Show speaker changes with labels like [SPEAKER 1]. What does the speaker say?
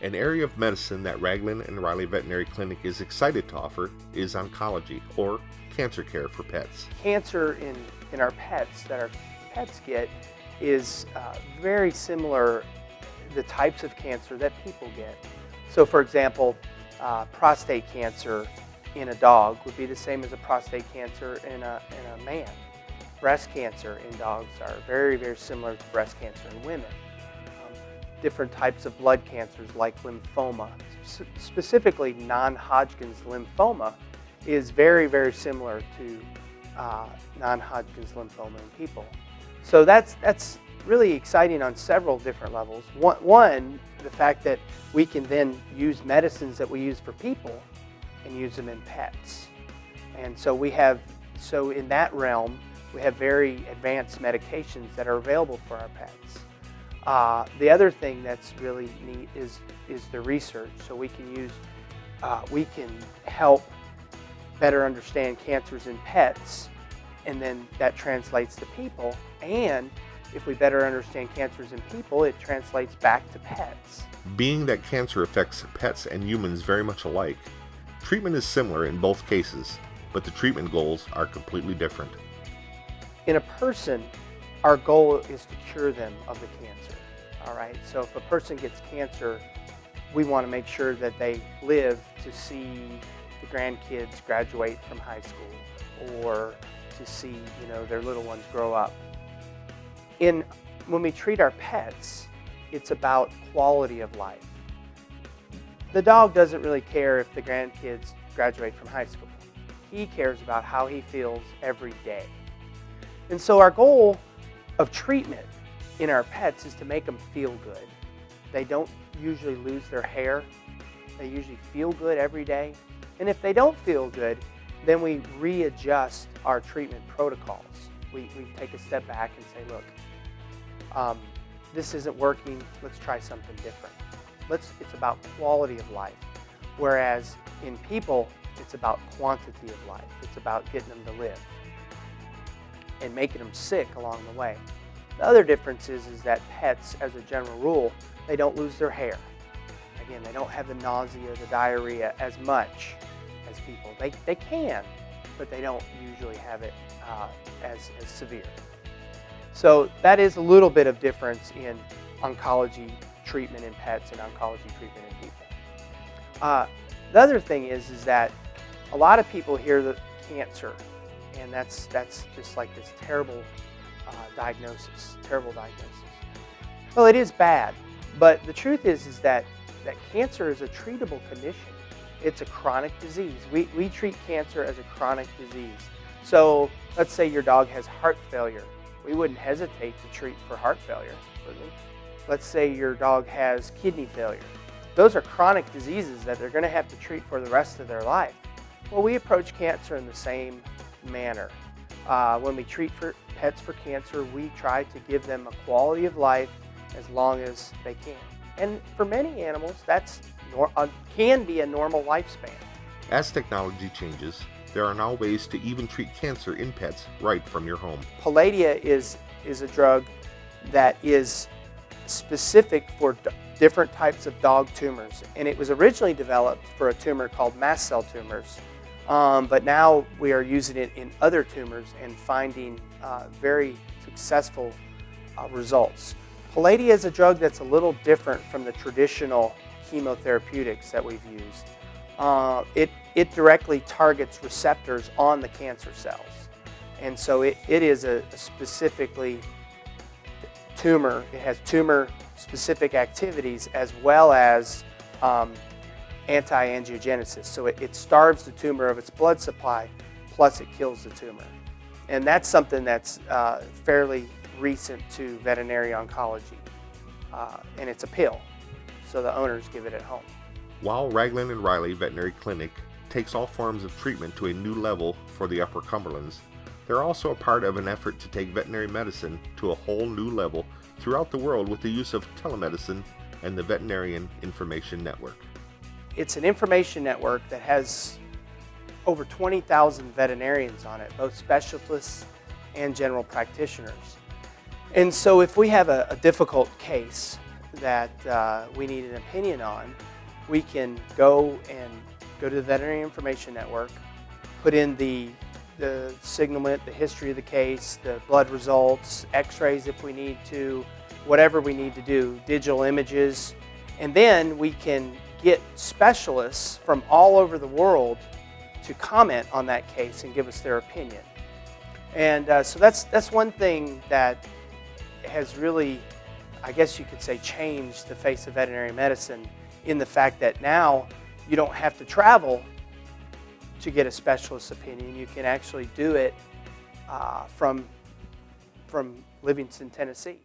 [SPEAKER 1] An area of medicine that Ragland and Riley Veterinary Clinic is excited to offer is oncology, or cancer care for pets.
[SPEAKER 2] Cancer in our pets that our pets get is very similar to the types of cancer that people get. So for example, prostate cancer in a dog would be the same as a prostate cancer in a man. Breast cancer in dogs are very, very similar to breast cancer in women. Different types of blood cancers like lymphoma, specifically non-Hodgkin's lymphoma, is very, very similar to non-Hodgkin's lymphoma in people. So that's really exciting on several different levels. One, the fact that we can then use medicines that we use for people and use them in pets. And so in that realm, we have very advanced medications that are available for our pets. The other thing that's really neat is the research. So we can help better understand cancers in pets, and then that translates to people. And if we better understand cancers in people, it translates back to pets.
[SPEAKER 1] Being that cancer affects pets and humans very much alike, treatment is similar in both cases, but the treatment goals are completely different.
[SPEAKER 2] In a person, our goal is to cure them of the cancer. All right, so if a person gets cancer, we want to make sure that they live to see the grandkids graduate from high school, or to see their little ones grow up. When we treat our pets, it's about quality of life. The dog doesn't really care if the grandkids graduate from high school. He cares about how he feels every day. And so our goal of treatment in our pets is to make them feel good. They don't usually lose their hair. They usually feel good every day. And if they don't feel good, then we readjust our treatment protocols. We take a step back and say, look, this isn't working, let's try something different. It's about quality of life. Whereas in people, it's about quantity of life. It's about getting them to live and making them sick along the way. The other difference is that pets, as a general rule, they don't lose their hair. Again, they don't have the nausea, the diarrhea as much as people. They can, but they don't usually have it as severe. So that is a little bit of difference in oncology treatment in pets and oncology treatment in people. The other thing is that a lot of people hear the cancer, and that's just like this terrible diagnosis. Well, it is bad, but the truth is that cancer is a treatable condition. It's a chronic disease. We treat cancer as a chronic disease. So let's say your dog has heart failure. We wouldn't hesitate to treat for heart failure, would we? Let's say your dog has kidney failure. Those are chronic diseases that they're going to have to treat for the rest of their life. Well, we approach cancer in the same manner. When we treat pets for cancer, we try to give them a quality of life as long as they can. And for many animals, that's can be a normal lifespan.
[SPEAKER 1] As technology changes, there are now ways to even treat cancer in pets right from your home.
[SPEAKER 2] Palladia is a drug that is specific for different types of dog tumors. And it was originally developed for a tumor called mast cell tumors. But now we are using it in other tumors and finding very successful results. Palladia is a drug that's a little different from the traditional chemotherapeutics that we've used. It directly targets receptors on the cancer cells. And so it is a specifically tumor. It has tumor-specific activities as well as anti-angiogenesis. So it starves the tumor of its blood supply, plus it kills the tumor. And that's something that's fairly recent to veterinary oncology. And it's a pill, so the owners give it at home.
[SPEAKER 1] While Ragland and Riley Veterinary Clinic takes all forms of treatment to a new level for the Upper Cumberlands, they're also a part of an effort to take veterinary medicine to a whole new level throughout the world with the use of telemedicine and the Veterinarian Information Network.
[SPEAKER 2] It's an information network that has over 20,000 veterinarians on it, both specialists and general practitioners. And so if we have a difficult case, that we need an opinion on, we can go to the Veterinary Information Network, put in the signalment, the history of the case, the blood results, x-rays if we need to, whatever we need to do, digital images, and then we can get specialists from all over the world to comment on that case and give us their opinion. And so that's one thing that has really, I guess you could say, changed the face of veterinary medicine, in the fact that now you don't have to travel to get a specialist's opinion. You can actually do it from Livingston, Tennessee.